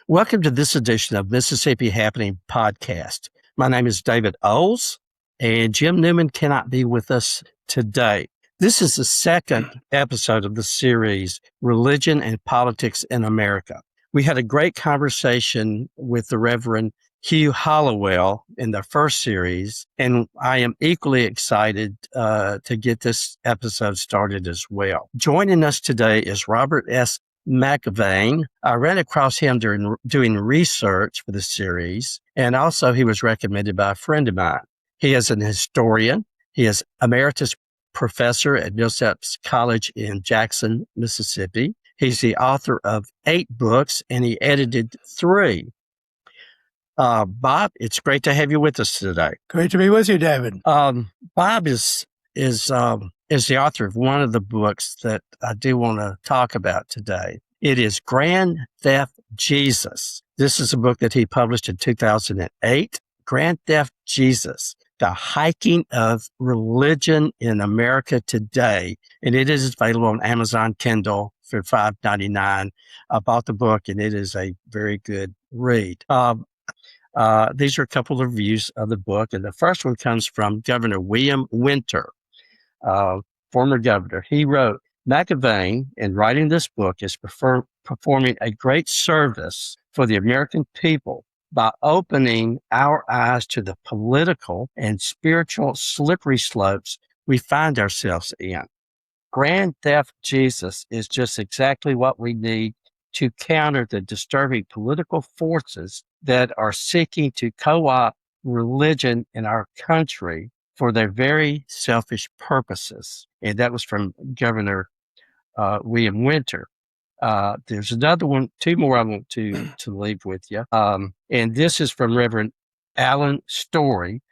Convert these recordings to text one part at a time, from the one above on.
Welcome to this edition of Mississippi Happening Podcast. My name is David Oles, and Jim Newman cannot be with us today. This is the second episode of the series, Religion and Politics in America. We had a great conversation with the Reverend Hugh Hollowell in the first series, and I am equally excited to get this episode started as well. Joining us today is Robert S. McElvaine. I ran across him during doing research for the series, and also he was recommended by a friend of mine. He is an historian. He is emeritus professor at Millsaps College in Jackson, Mississippi. He's the author of 8 books, and he edited 3. Bob, it's great to have you with us today. Great to be with you, David. Bob is the author of one of the books that I do want to talk about today. It is Grand Theft Jesus. This is a book that he published in 2008, Grand Theft Jesus, The Hiking of Religion in America Today. And it is available on Amazon Kindle for $5.99. I bought the book, and it is a very good read. These are a couple of reviews of the book, and the first one comes from Governor William Winter. Former governor. He wrote, McElvaine, in writing this book, is performing a great service for the American people by opening our eyes to the political and spiritual slippery slopes we find ourselves in. Grand Theft Jesus is just exactly what we need to counter the disturbing political forces that are seeking to co-opt religion in our country for their very selfish purposes. And that was from Governor William Winter. There's another one, 2 more I want to leave with you. And this is from Reverend Alan Story,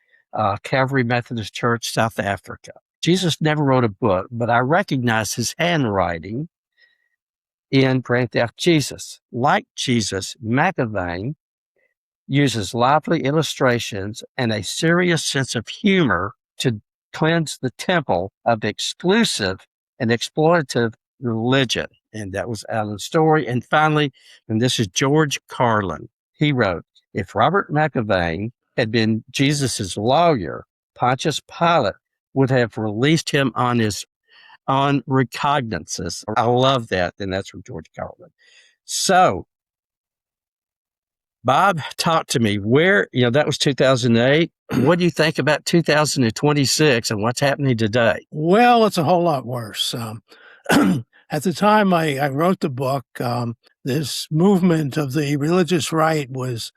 Calvary Methodist Church, South Africa. Jesus never wrote a book, but I recognize his handwriting in Grand Theft Jesus. Like Jesus, McElvaine uses lively illustrations and a serious sense of humor to cleanse the temple of exclusive and exploitative religion. And that was Alan's story. And finally, and this is George Carlin. He wrote, if Robert McElvaine had been Jesus's lawyer, Pontius Pilate would have released him on his own recognizances. I love that. And that's from George Carlin. So, Bob, talk to me. That was 2008. What do you think about 2026 and what's happening today? Well, it's a whole lot worse. At the time I wrote the book, this movement of the religious right was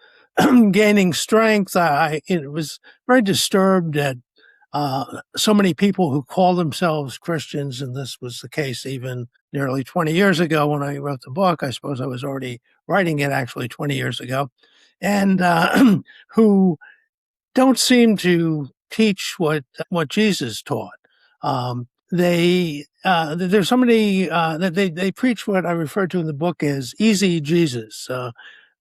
gaining strength. I was very disturbed at so many people who call themselves Christians, and this was the case even nearly 20 years ago when I wrote the book. I suppose I was already writing it actually 20 years ago, and who don't seem to teach what Jesus taught. There's so many that they preach what I refer to in the book as easy Jesus. You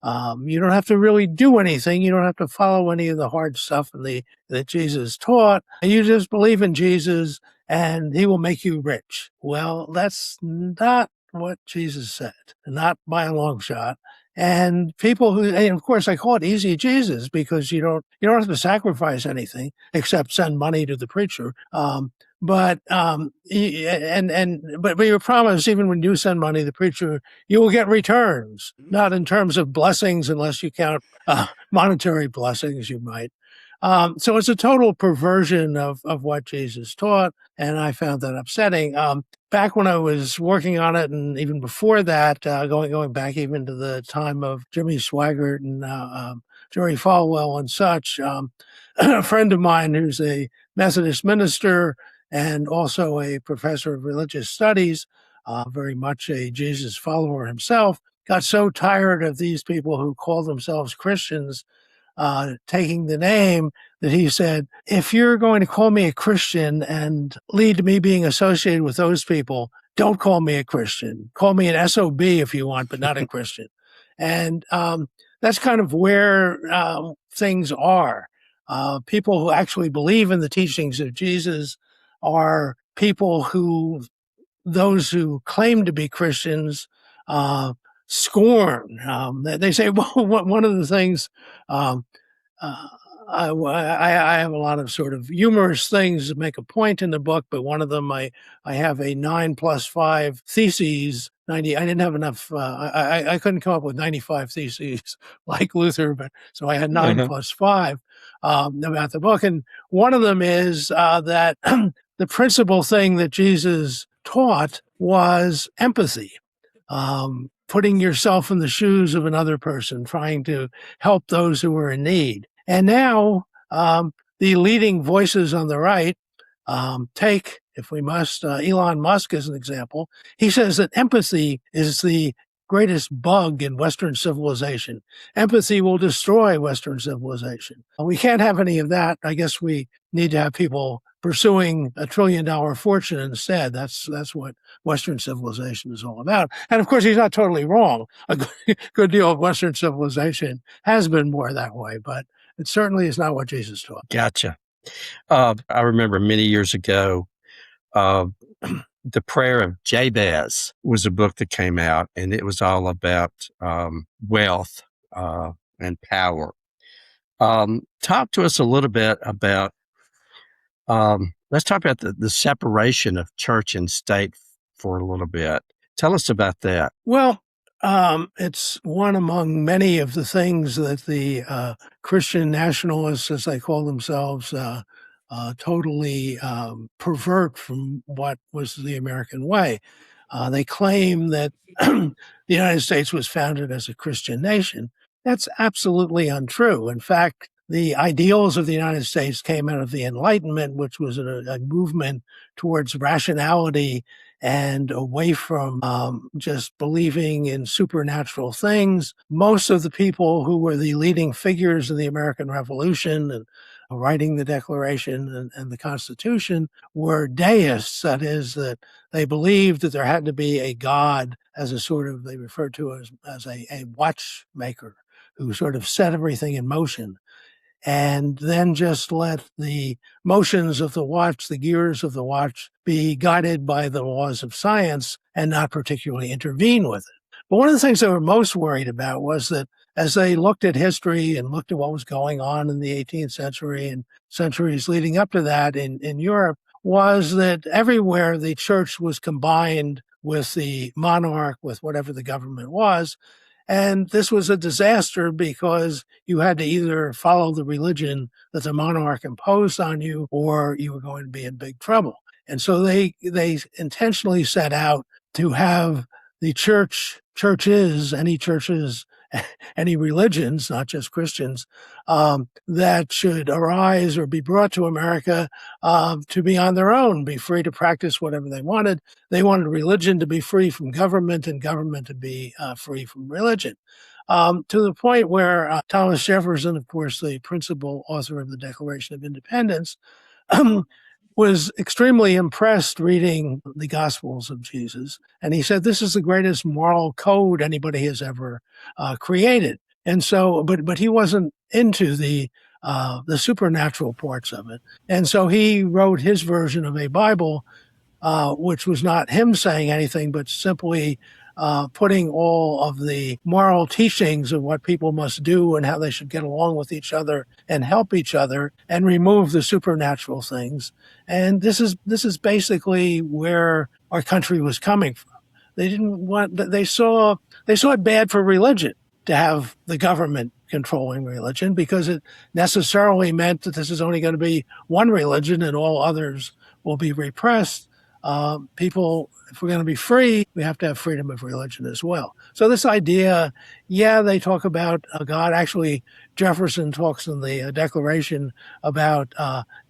don't have to really do anything. You don't have to follow any of the hard stuff that Jesus taught. You just believe in Jesus and he will make you rich. Well, that's not what Jesus said, not by a long shot. And people and of course I call it easy Jesus because you don't have to sacrifice anything except send money to the preacher. But you're promised even when you send money to the preacher, you will get returns, not in terms of blessings, unless you count monetary blessings, you might. So it's a total perversion of what Jesus taught, and I found that upsetting. Back when I was working on it, and even before that, going back even to the time of Jimmy Swaggart and Jerry Falwell and such, a friend of mine who's a Methodist minister and also a professor of religious studies, very much a Jesus follower himself, got so tired of these people who call themselves Christians taking the name, that he said, if you're going to call me a Christian and lead to me being associated with those people, don't call me a Christian. Call me an SOB if you want, but not a Christian. And that's kind of where things are. People who actually believe in the teachings of Jesus are people who those who claim to be Christians scorn. They say, well, one of the things uh, I have a lot of sort of humorous things to make a point in the book, but one of them I have a 9+5 theses. 90. I didn't have enough. I couldn't come up with 95 theses like Luther, but so I had 9+5 about the book, and one of them is that the principal thing that Jesus taught was empathy. Putting yourself in the shoes of another person, trying to help those who are in need. And now the leading voices on the right take, if we must, Elon Musk as an example. He says that empathy is the greatest bug in Western civilization. Empathy will destroy Western civilization. We can't have any of that. I guess we need to have people pursuing a $1 trillion fortune instead. That's what Western civilization is all about. And of course, he's not totally wrong. A good deal of Western civilization has been more that way, but it certainly is not what Jesus taught. Gotcha. I remember many years ago, The Prayer of Jabez was a book that came out, and it was all about wealth and power. Talk to us a little bit about, let's talk about the separation of church and state for a little bit. Tell us about that. Well, it's one among many of the things that the Christian nationalists, as they call themselves, totally pervert from what was the American way. They claim that the United States was founded as a Christian nation. That's absolutely untrue. In fact, the ideals of the United States came out of the Enlightenment, which was a movement towards rationality and away from just believing in supernatural things. Most of the people who were the leading figures of the American Revolution and writing the Declaration and the Constitution were deists. That is, that they believed that there had to be a God as a sort of, they referred to as a watchmaker who sort of set everything in motion, and then just let the motions of the watch, the gears of the watch, be guided by the laws of science and not particularly intervene with it. But one of the things they were most worried about was that as they looked at history and looked at what was going on in the 18th century and centuries leading up to that in Europe, was that everywhere the church was combined with the monarch, with whatever the government was. And this was a disaster because you had to either follow the religion that the monarch imposed on you, or you were going to be in big trouble. And so they intentionally set out to have the churches, any religions, not just Christians, that should arise or be brought to America to be on their own, be free to practice whatever they wanted. They wanted religion to be free from government and government to be free from religion. To the point where Thomas Jefferson, of course, the principal author of the Declaration of Independence, was extremely impressed reading the Gospels of Jesus. And he said, this is the greatest moral code anybody has ever created. And so, but he wasn't into the supernatural parts of it. And so he wrote his version of a Bible, which was not him saying anything, but simply putting all of the moral teachings of what people must do and how they should get along with each other and help each other and remove the supernatural things. And this is basically where our country was coming from. They didn't want, they saw it bad for religion to have the government controlling religion, because it necessarily meant that this is only going to be one religion and all others will be repressed. People, if we're going to be free, we have to have freedom of religion as well. So this idea, they talk about God. Actually, Jefferson talks in the Declaration about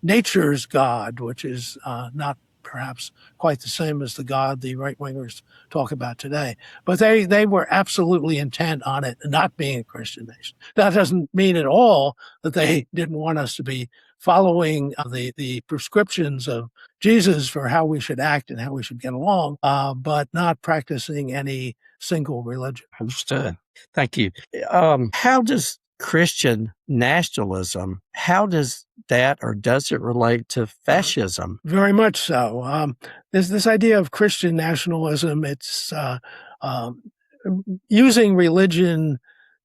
nature's God, which is not perhaps quite the same as the God the right-wingers talk about today. But they were absolutely intent on it not being a Christian nation. That doesn't mean at all that they didn't want us to be following the prescriptions of Jesus for how we should act and how we should get along, but not practicing any single religion. Understood. Thank you. How does Christian nationalism, how does that or does it relate to fascism? Very much so. There's this idea of Christian nationalism. It's using religion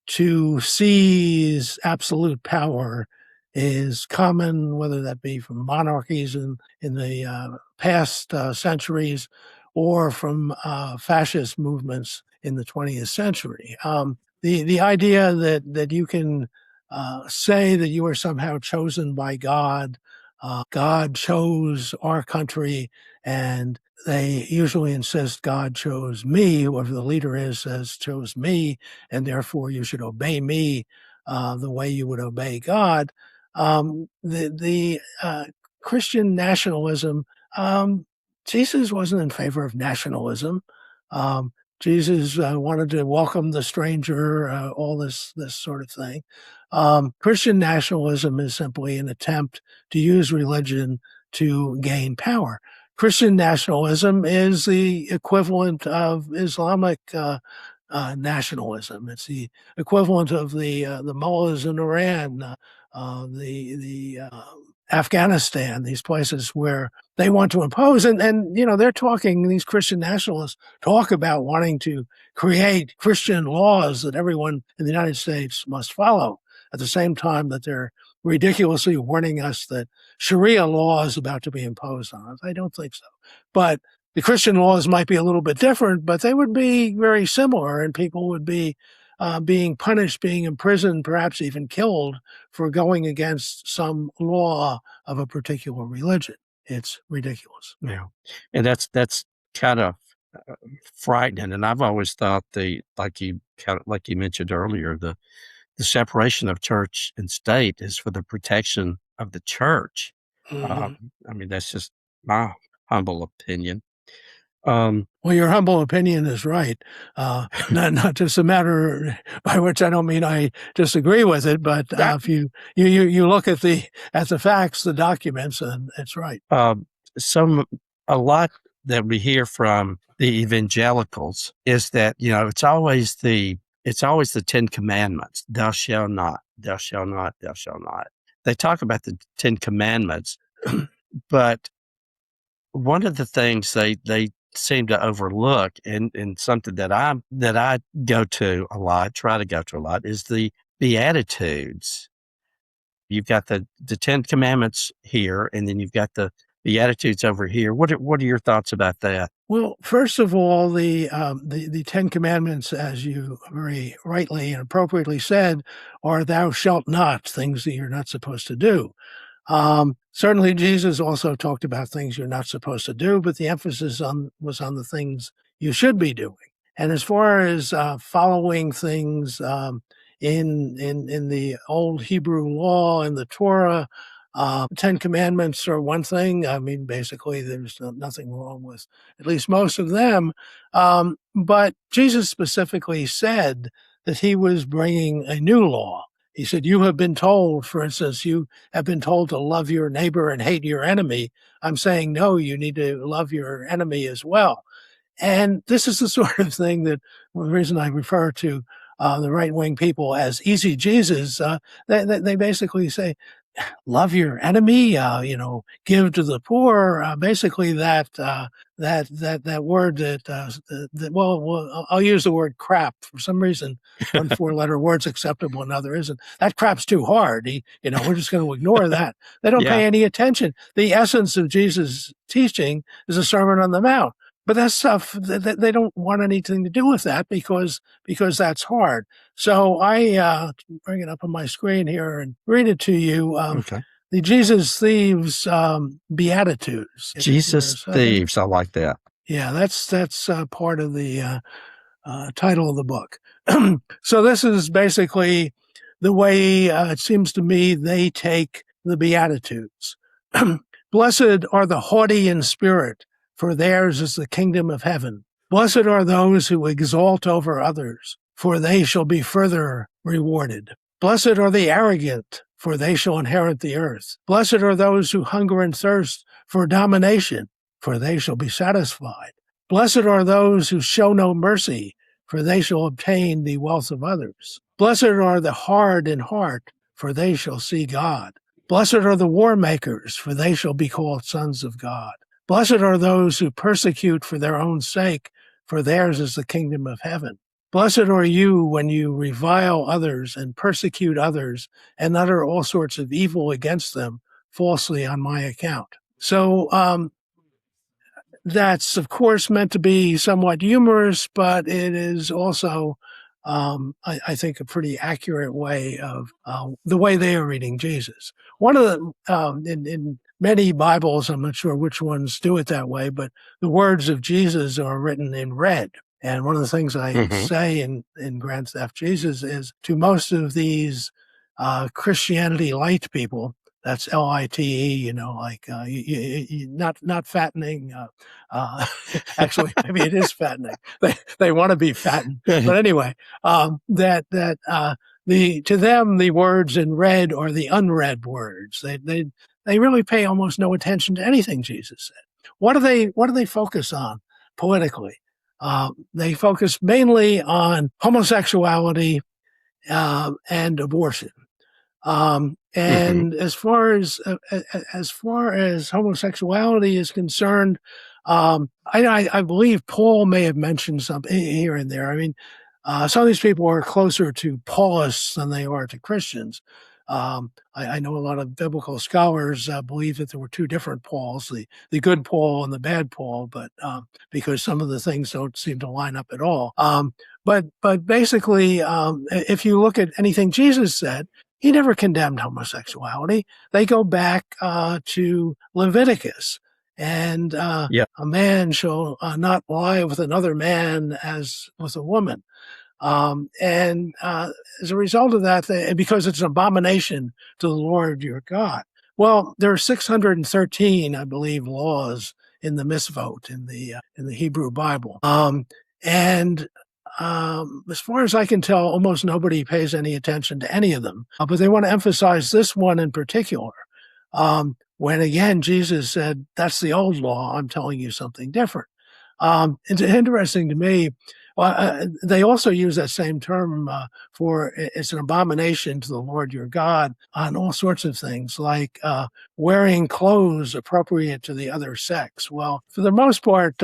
to seize absolute power is common, whether that be from monarchies in the past centuries or from fascist movements in the 20th century. The idea that you can say that you are somehow chosen by God, God chose our country, and they usually insist God chose me, whoever the leader is says chose me, and therefore you should obey me the way you would obey God. The Christian nationalism, Jesus wasn't in favor of nationalism. Um, Jesus wanted to welcome the stranger, all this sort of thing. Christian nationalism is simply an attempt to use religion to gain power. Christian nationalism is the equivalent of Islamic nationalism. It's the equivalent of the mullahs in Iran, the Afghanistan, these places where they want to impose. And they're talking, these Christian nationalists talk about wanting to create Christian laws that everyone in the United States must follow at the same time that they're ridiculously warning us that Sharia law is about to be imposed on us. I don't think so. But the Christian laws might be a little bit different, but they would be very similar, and people would be being punished, being imprisoned, perhaps even killed for going against some law of a particular religion. It's ridiculous. Yeah, and that's kind of frightening. And I've always thought like you mentioned earlier, the separation of church and state is for the protection of the church. I mean, that's just my humble opinion. Well, your humble opinion is right. Not just a matter by which I don't mean I disagree with it, but if you look at the facts, the documents, and it's right. A lot that we hear from the evangelicals is that it's always the 10 Commandments: "Thou shalt not, thou shalt not, thou shalt not." They talk about the 10 Commandments, but one of the things they seem to overlook, and something that I go to a lot, try to go to a lot, is the Beatitudes. You've got the 10 Commandments here, and then you've got the Beatitudes over here. What are your thoughts about that? Well, first of all, the 10 Commandments, as you very rightly and appropriately said, are "thou shalt not," things that you're not supposed to do. Certainly, Jesus also talked about things you're not supposed to do, but the emphasis was on the things you should be doing. And as far as following things in the old Hebrew law and the Torah, 10 Commandments are one thing. I mean, basically, there's nothing wrong with at least most of them. But Jesus specifically said that he was bringing a new law. He said, you have been told, for instance, you have been told to love your neighbor and hate your enemy. I'm saying, no, you need to love your enemy as well. And this is the sort of thing that, the reason I refer to the right-wing people as easy Jesus, they basically say, love your enemy, give to the poor. Basically, that word well, I'll use the word crap. For some reason, one four-letter word's acceptable, another isn't. That crap's too hard. We're just going to ignore that. They don't pay any attention. The essence of Jesus' teaching is a Sermon on the Mount. But that stuff, they don't want anything to do with that because that's hard. So I bring it up on my screen here and read it to you. Okay. The Jesus Thieves Beatitudes. Jesus Thieves, I like that. Yeah, that's part of the title of the book. So this is basically the way it seems to me they take the Beatitudes. Blessed are the haughty in spirit, for theirs is the kingdom of heaven. Blessed are those who exalt over others, for they shall be further rewarded. Blessed are the arrogant, for they shall inherit the earth. Blessed are those who hunger and thirst for domination, for they shall be satisfied. Blessed are those who show no mercy, for they shall obtain the wealth of others. Blessed are the hard in heart, for they shall see God. Blessed are the war makers, for they shall be called sons of God. Blessed are those who persecute for their own sake, for theirs is the kingdom of heaven. Blessed are you when you revile others and persecute others and utter all sorts of evil against them falsely on my account. So that's, of course, meant to be somewhat humorous, but it is also, I think, a pretty accurate way of the way they are reading Jesus. One of the, in many Bibles, I'm not sure which ones do it that way, but the words of Jesus are written in red. And one of the things I say in Grand Theft Jesus is to most of these Christianity light people, that's LITE, like not fattening. Actually, maybe it is fattening. They want to be fattened, but anyway, to them the words in red are the unread words. They really pay almost no attention to anything Jesus said. What do they focus on politically? They focus mainly on homosexuality and abortion. And as far as homosexuality is concerned, I believe Paul may have mentioned something here and there. I mean, some of these people are closer to Paulists than they are to Christians. I know a lot of biblical scholars believe that there were two different Pauls, the good Paul and the bad Paul, but because some of the things don't seem to line up at all. But basically, if you look at anything Jesus said, he never condemned homosexuality. They go back to Leviticus, and a man shall not lie with another man as with a woman. And as a result of that, because it's an abomination to the Lord your God. Well, there are 613, I believe, laws in the Mitzvot in the Hebrew Bible. As far as I can tell, almost nobody pays any attention to any of them. But they want to emphasize this one in particular. When again, Jesus said, that's the old law. I'm telling you something different. It's interesting to me. They also use that same term for it's an abomination to the Lord your God on all sorts of things, like wearing clothes appropriate to the other sex. Well, for the most part,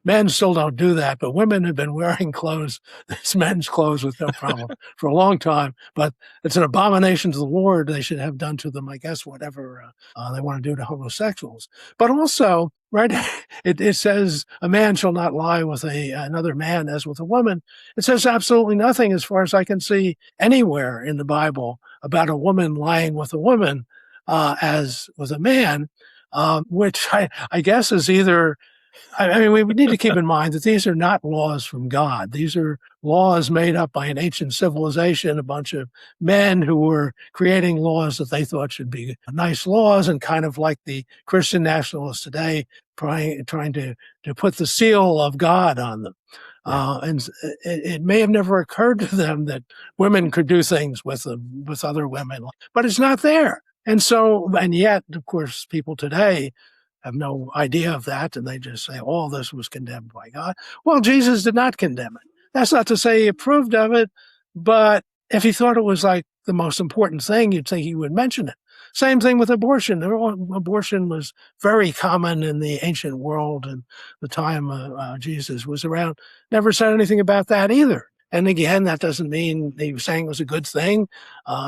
men still don't do that, but women have been wearing clothes, it's men's clothes with no problem for a long time. But it's an abomination to the Lord. They should have done to them, I guess, whatever they want to do to homosexuals. But also, right, it says a man shall not lie with another man as with a woman. It says absolutely nothing, as far as I can see, anywhere in the Bible about a woman lying with a woman as with a man, which I guess is either. I mean, we need to keep in mind that these are not laws from God. These are laws made up by an ancient civilization, a bunch of men who were creating laws that they thought should be nice laws, and kind of like the Christian nationalists today, trying to put the seal of God on them. And it may have never occurred to them that women could do things with other women, but it's not there. And yet, of course, people today have no idea of that, and they just say, all this was condemned by God. Well, Jesus did not condemn it. That's not to say he approved of it, but if he thought it was like the most important thing, you'd think he would mention it. Same thing with abortion. Abortion was very common in the ancient world, and the time Jesus was around. Never said anything about that either. And again, that doesn't mean he was saying it was a good thing.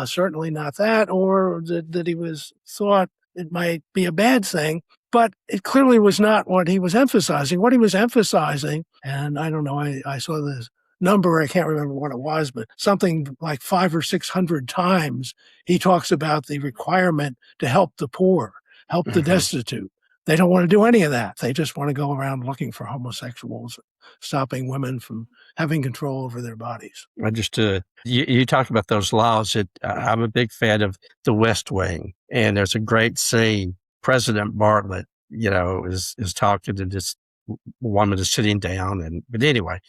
Certainly not that, or that he was thought it might be a bad thing. But it clearly was not what he was emphasizing. What he was emphasizing, and I don't know, I saw this number, I can't remember what it was, but something like 500 or 600 times he talks about the requirement to help the poor, help the destitute. They don't want to do any of that. They just want to go around looking for homosexuals, stopping women from having control over their bodies. Understood. You talked about those laws. I'm a big fan of The West Wing, and there's a great scene President Bartlett, is talking to this woman is sitting down, but anyway,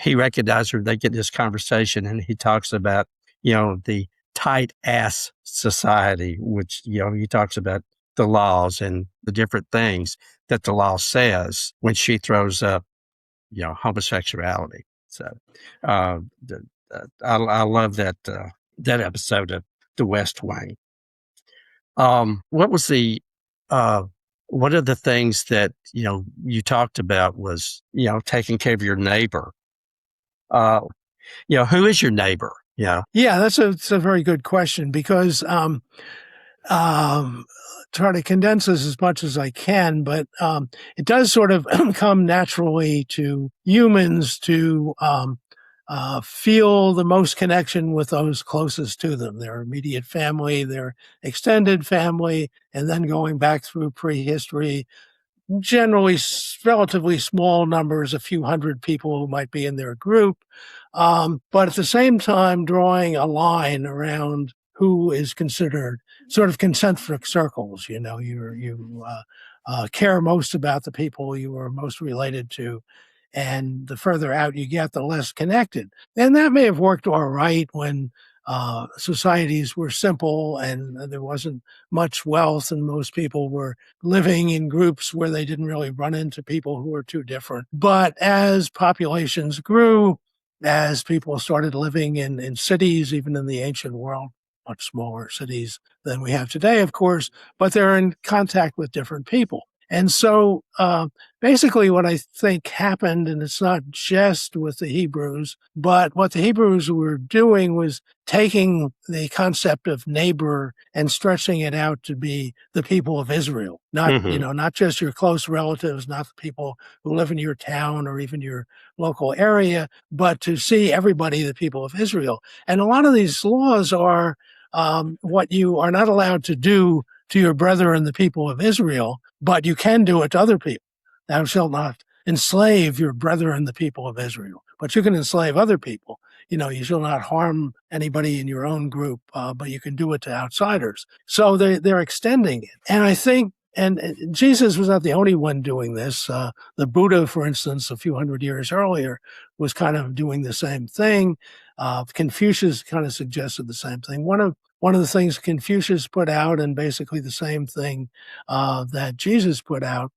he recognized her. They get this conversation, and he talks about the tight ass society, which he talks about the laws and the different things that the law says when she throws up homosexuality. So uh, I love that episode of The West Wing. What was the one of the things that you talked about was taking care of your neighbor. Who is your neighbor? Yeah. Yeah, that's a very good question because try to condense this as much as I can, but it does sort of come naturally to humans to feel the most connection with those closest to them, their immediate family, their extended family, and then going back through prehistory, generally relatively small numbers, a few hundred people who might be in their group. But at the same time, drawing a line around who is considered sort of concentric circles. You care most about the people you are most related to. And the further out you get, the less connected. And that may have worked all right when societies were simple and there wasn't much wealth and most people were living in groups where they didn't really run into people who were too different. But as populations grew, as people started living in cities, even in the ancient world, much smaller cities than we have today, of course, but they're in contact with different people. And so basically what I think happened, and it's not just with the Hebrews, but what the Hebrews were doing was taking the concept of neighbor and stretching it out to be the people of Israel, not just your close relatives, not the people who live in your town or even your local area, but to see everybody the people of Israel. And a lot of these laws are what you are not allowed to do to your brethren, the people of Israel, but you can do it to other people. Thou shalt not enslave your brethren, the people of Israel, but you can enslave other people. You shall not harm anybody in your own group, but you can do it to outsiders. So they're extending it. And I think, and Jesus was not the only one doing this. The Buddha, for instance, a few hundred years earlier, was kind of doing the same thing. Confucius kind of suggested the same thing. One of the things Confucius put out, and basically the same thing that Jesus put out,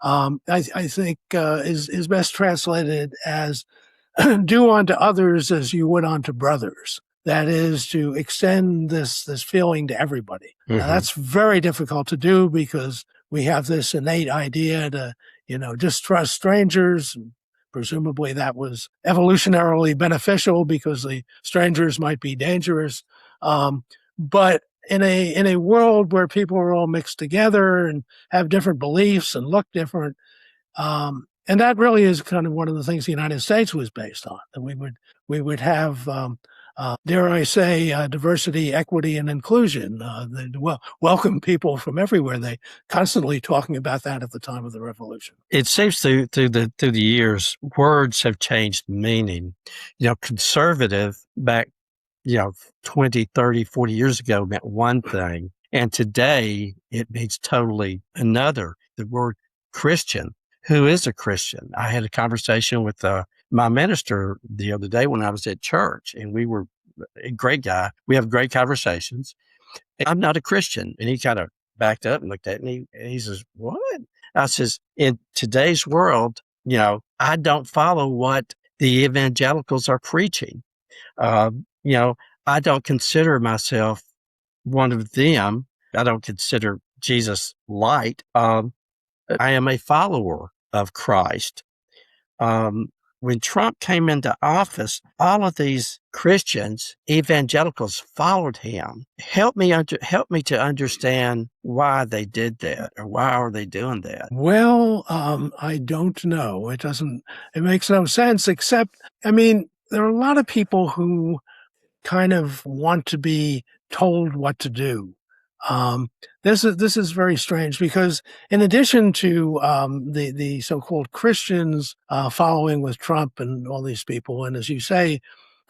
I think is best translated as do unto others as you would unto brothers. That is to extend this feeling to everybody. Mm-hmm. Now, that's very difficult to do because we have this innate idea to, distrust strangers. Presumably that was evolutionarily beneficial because the strangers might be dangerous. But in a world where people are all mixed together and have different beliefs and look different, and that really is kind of one of the things the United States was based on, that we would have, dare I say, diversity, equity, and inclusion. Welcome people from everywhere. They constantly talking about that at the time of the revolution. It seems through the years, words have changed meaning. Conservative back 20, 30, 40 years ago meant one thing, and today it means totally another. The word Christian. Who is a Christian? I had a conversation with my minister the other day when I was at church, and we were a great guy. We have great conversations. I'm not a Christian. And he kind of backed up and looked at me, and he says, what? I says, in today's world, I don't follow what the evangelicals are preaching. I don't consider myself one of them. I don't consider Jesus light. I am a follower of Christ. When Trump came into office, all of these Christians, evangelicals, followed him. Help me to understand why they did that, or why are they doing that? Well, I don't know. It makes no sense, except, there are a lot of people who kind of want to be told what to do. This is very strange because in addition to the so-called Christians following with Trump and all these people, and as you say,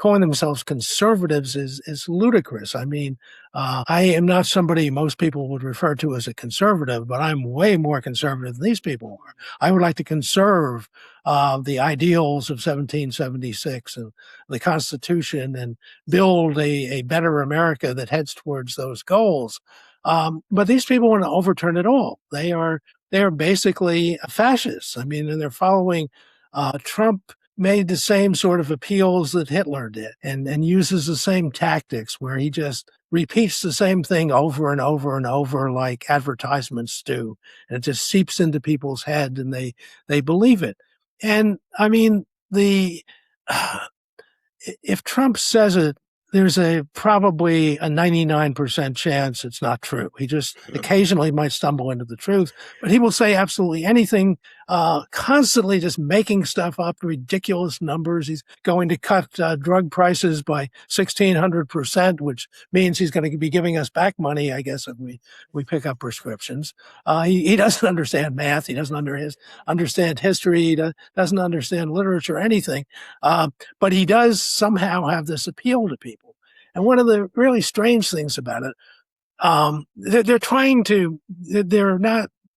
calling themselves conservatives is ludicrous. I mean, I am not somebody most people would refer to as a conservative, but I'm way more conservative than these people are. I would like to conserve the ideals of 1776 and the Constitution and build a better America that heads towards those goals. But these people want to overturn it all. They are basically fascists. I mean, and they're following Trump made the same sort of appeals that Hitler did and uses the same tactics where he just repeats the same thing over and over and over like advertisements do. And it just seeps into people's head and they believe it. And I mean, if Trump says it, there's probably a 99% chance it's not true. He just occasionally might stumble into the truth, but he will say absolutely anything, constantly just making stuff up, ridiculous numbers. He's going to cut drug prices by 1,600%, which means he's going to be giving us back money, I guess, if we pick up prescriptions. He doesn't understand math. He doesn't understand history. He doesn't understand literature or anything. But he does somehow have this appeal to people. And one of the really strange things about it,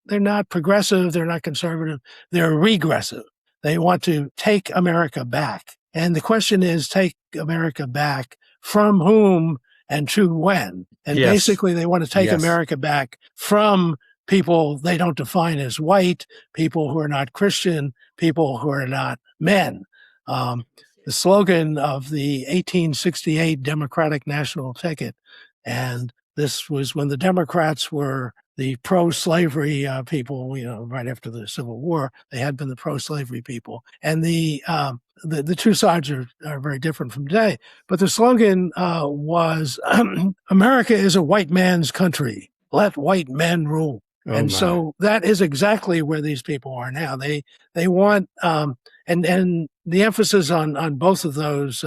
they're not progressive, they're not conservative, they're regressive. They want to take America back. And the question is, take America back from whom and to when? And basically they want to take America back from people they don't define as white, people who are not Christian, people who are not men. The slogan of the 1868 Democratic National Ticket, and this was when the Democrats were the pro-slavery people, right after the Civil War. They had been the pro-slavery people. And the two sides are very different from today. But the slogan was, America is a white man's country. Let white men rule. So that is exactly where these people are now. They want, and the emphasis on both of those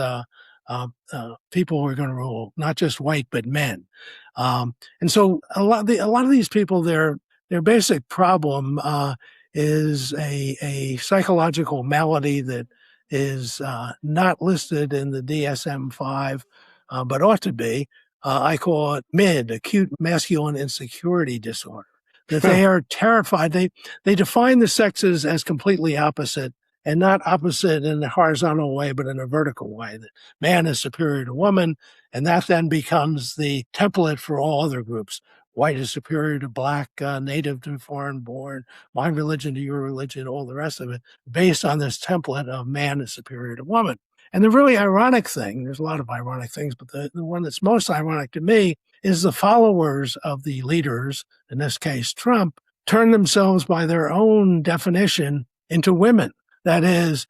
people who are going to rule, not just white but men. And so a lot of these people, their basic problem is a psychological malady that is not listed in the DSM-5, but ought to be. I call it MID, acute masculine insecurity disorder. That they are terrified. They define the sexes as completely opposite, and not opposite in a horizontal way, but in a vertical way. That man is superior to woman, and that then becomes the template for all other groups. White is superior to black, native to foreign born, my religion to your religion, all the rest of it, based on this template of man is superior to woman. And the really ironic thing, there's a lot of ironic things, but the one that's most ironic to me is the followers of the leaders, in this case Trump, turn themselves by their own definition into women. That is,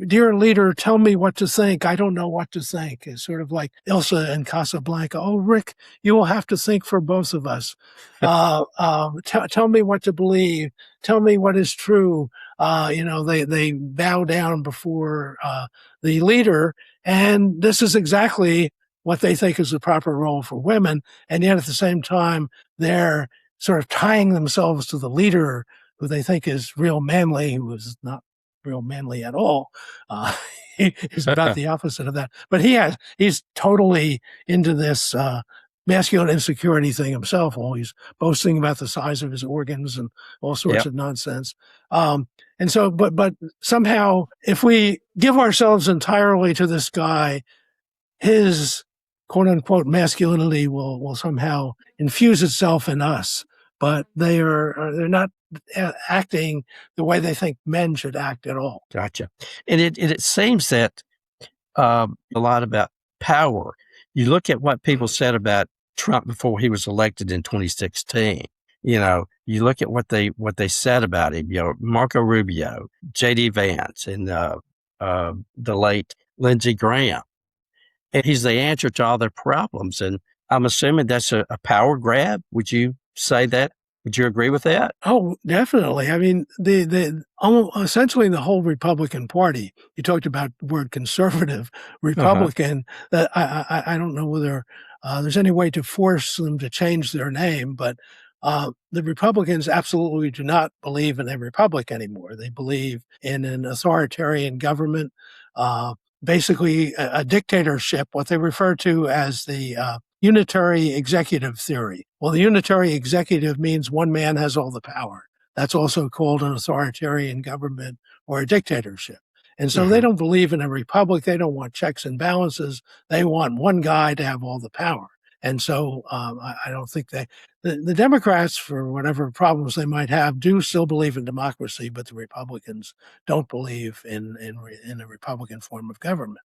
dear leader, tell me what to think. I don't know what to think. It's sort of like Elsa in Casablanca. Oh, Rick, you will have to think for both of us. Tell me what to believe. Tell me what is true. They bow down before the leader, and this is exactly what they think is the proper role for women. And yet at the same time, they're sort of tying themselves to the leader who they think is real manly, who is not real manly at all. He's about the opposite of that. But he's totally into this masculine insecurity thing himself, always boasting about the size of his organs and all sorts of nonsense. And so, but somehow, if we give ourselves entirely to this guy, his quote unquote masculinity will somehow infuse itself in us. But they're not acting the way they think men should act at all. Gotcha. And it seems that a lot about power. You look at what people said about Trump before he was elected in 2016. You look at what they said about him. Marco Rubio, J.D. Vance, and the late Lindsey Graham. And he's the answer to all their problems. And I'm assuming that's a power grab. Would you say that? Would you agree with that? Oh, definitely. I mean, essentially the whole Republican Party. You talked about the word conservative Republican. That I don't know whether there's any way to force them to change their name, but the Republicans absolutely do not believe in a republic anymore. They believe in an authoritarian government. basically a dictatorship, what they refer to as the unitary executive theory. Well, the unitary executive means one man has all the power. That's also called an authoritarian government or a dictatorship. And so they don't believe in a republic. They don't want checks and balances. They want one guy to have all the power. And so I don't think the Democrats, for whatever problems they might have, do still believe in democracy, but the Republicans don't believe in a Republican form of government.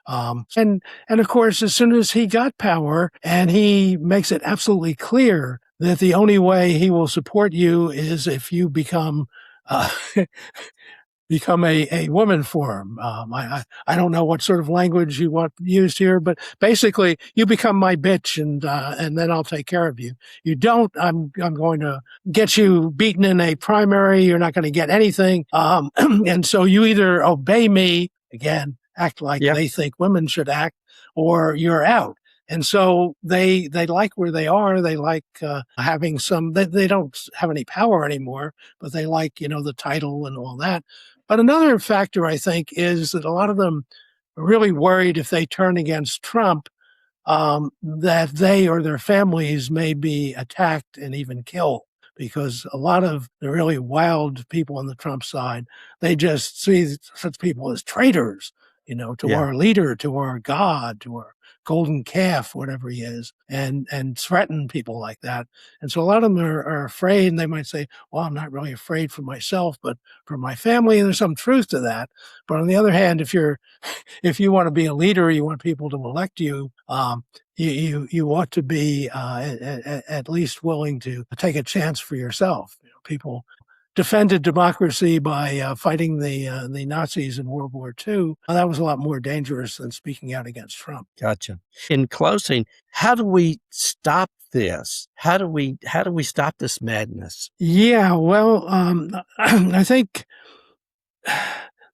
And of course, as soon as he got power, and he makes it absolutely clear that the only way he will support you is if you become become a woman for him. I don't know what sort of language you want used here, but basically, you become my bitch, and then I'll take care of you. You don't, I'm going to get you beaten in a primary. You're not going to get anything. And so you either obey me, again, act like they think women should act, or you're out. And so they like where they are. They like having some. They don't have any power anymore, but they like the title and all that. But another factor, I think, is that a lot of them are really worried if they turn against Trump, that they or their families may be attacked and even killed. Because a lot of the really wild people on the Trump side, they just see such people as traitors, to our leader, to our God, to our golden calf, whatever he is, and threaten people like that. And so a lot of them are afraid, and they might say, well, I'm not really afraid for myself, but for my family. And there's some truth to that. But on the other hand, if you want to be a leader, you want people to elect you, you ought to be at least willing to take a chance for yourself. People defended democracy by fighting the Nazis in World War II. That was a lot more dangerous than speaking out against Trump. Gotcha. In closing, how do we stop this? How do we stop this madness? Yeah, well, I think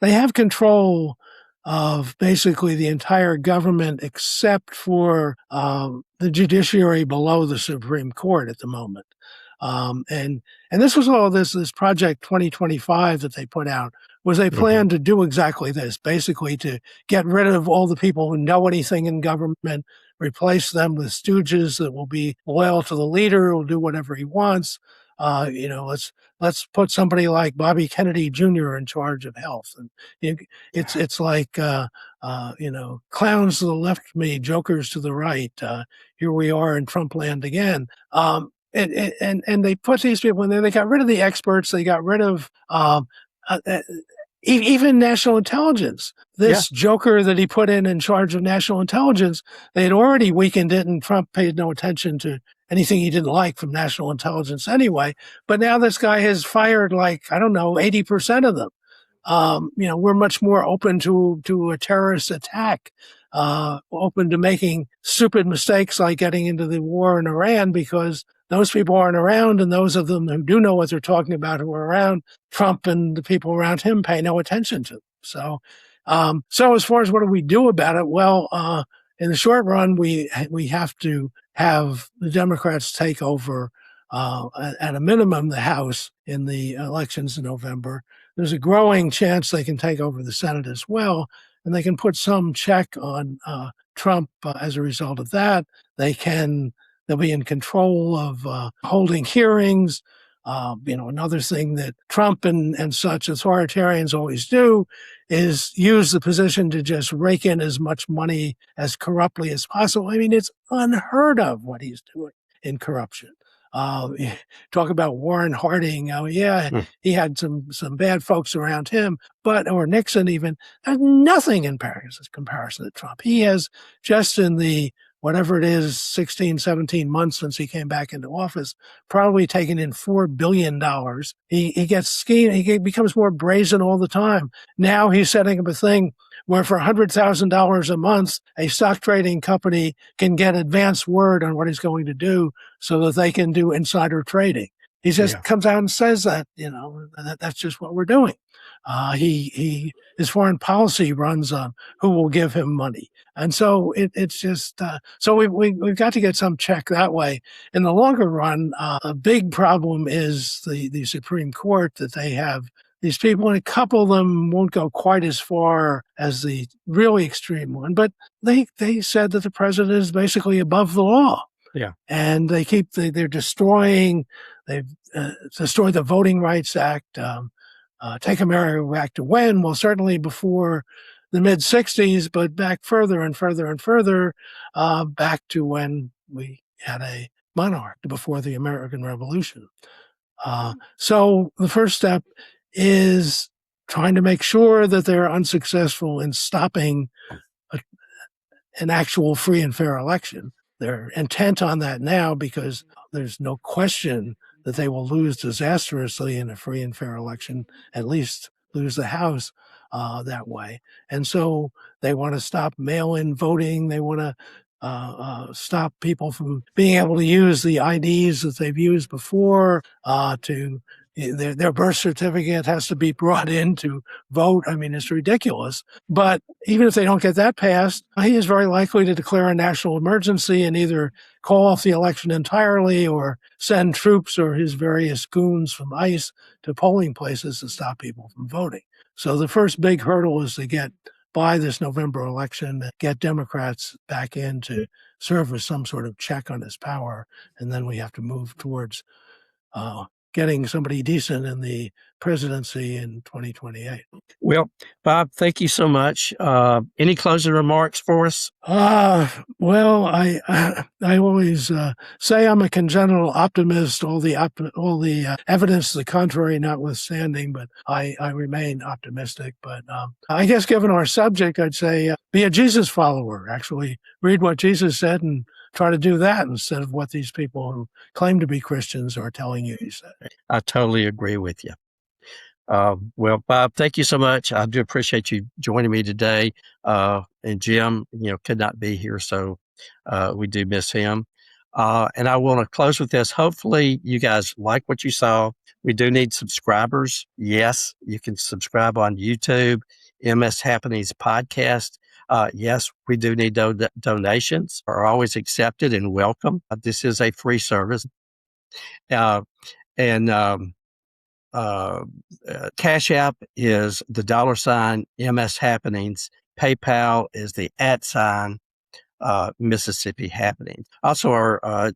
they have control of basically the entire government except for the judiciary below the Supreme Court at the moment. And this was all this Project 2025 that they put out was a plan to do exactly this, basically to get rid of all the people who know anything in government, replace them with stooges that will be loyal to the leader, will do whatever he wants. Let's put somebody like Bobby Kennedy Jr. in charge of health. And it's like clowns to the left of me, jokers to the right. Here we are in Trump land again. And they put these people in there. They got rid of the experts. They got rid of even national intelligence. This joker that he put in charge of national intelligence, they had already weakened it, and Trump paid no attention to anything he didn't like from national intelligence anyway. But now this guy has fired 80% of them. We're much more open to a terrorist attack, open to making stupid mistakes like getting into the war in Iran, because those people aren't around, and those of them who do know what they're talking about who are around, Trump and the people around him pay no attention to. So as far as what do we do about it? Well, in the short run, we have to have the Democrats take over at a minimum the House in the elections in November. There's a growing chance they can take over the Senate as well, and they can put some check on Trump as a result of that. They'll be in control of holding hearings. Another thing that Trump and such authoritarians always do is use the position to just rake in as much money as corruptly as possible. I mean, it's unheard of what he's doing in corruption. Talk about Warren Harding. He had some bad folks around him, or Nixon even. There's nothing in comparison to Trump. He has, just in the whatever it is, 16, 17 months since he came back into office, probably taken in $4 billion. He gets schemed. He becomes more brazen all the time. Now he's setting up a thing where for $100,000 a month, a stock trading company can get advance word on what he's going to do so that they can do insider trading. He just comes out and says that, that's just what we're doing. His foreign policy runs on who will give him money. And so it's just, so we've got to get some check that way. In the longer run, a big problem is the Supreme Court, that they have these people, and a couple of them won't go quite as far as the really extreme one, but they said that the president is basically above the law. Yeah. And they're destroying, they've destroyed the Voting Rights Act, Take America Back to when? Well, certainly before the mid 60s, but back further and further and further, back to when we had a monarch, before the American Revolution. So the first step is trying to make sure that they're unsuccessful in stopping an actual free and fair election. They're intent on that now because there's no question that they will lose disastrously in a free and fair election, at least lose the House that way. And so they want to stop mail-in voting. They want to stop people from being able to use the IDs that they've used before their birth certificate has to be brought in to vote. I mean, it's ridiculous. But even if they don't get that passed, he is very likely to declare a national emergency and either call off the election entirely or send troops or his various goons from ICE to polling places to stop people from voting. So the first big hurdle is to get by this November election, get Democrats back in to serve as some sort of check on his power. And then we have to move towards getting somebody decent in the presidency in 2028. Well, Bob, thank you so much. Any closing remarks for us? Well, I always say I'm a congenital optimist. All the evidence to the contrary notwithstanding, but I remain optimistic. But I guess given our subject, I'd say be a Jesus follower. Actually, read what Jesus said and try to do that instead of what these people who claim to be Christians are telling you he said. I totally agree with you. Well, Bob, thank you so much. I do appreciate you joining me today. And Jim, could not be here, so we do miss him. And I want to close with this. Hopefully you guys like what you saw. We do need subscribers. Yes, you can subscribe on YouTube, MS Happenings Podcast. Yes, we do need donations are always accepted and welcome. This is a free service. Cash App is the $ MS Happenings. PayPal is the @ Mississippi Happenings. Also, our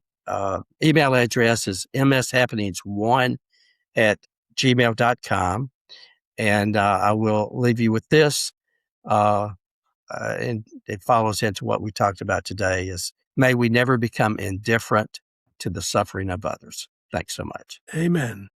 email address is mshappenings1@gmail.com. And I will leave you with this. And it follows into what we talked about today is, may we never become indifferent to the suffering of others. Thanks so much. Amen.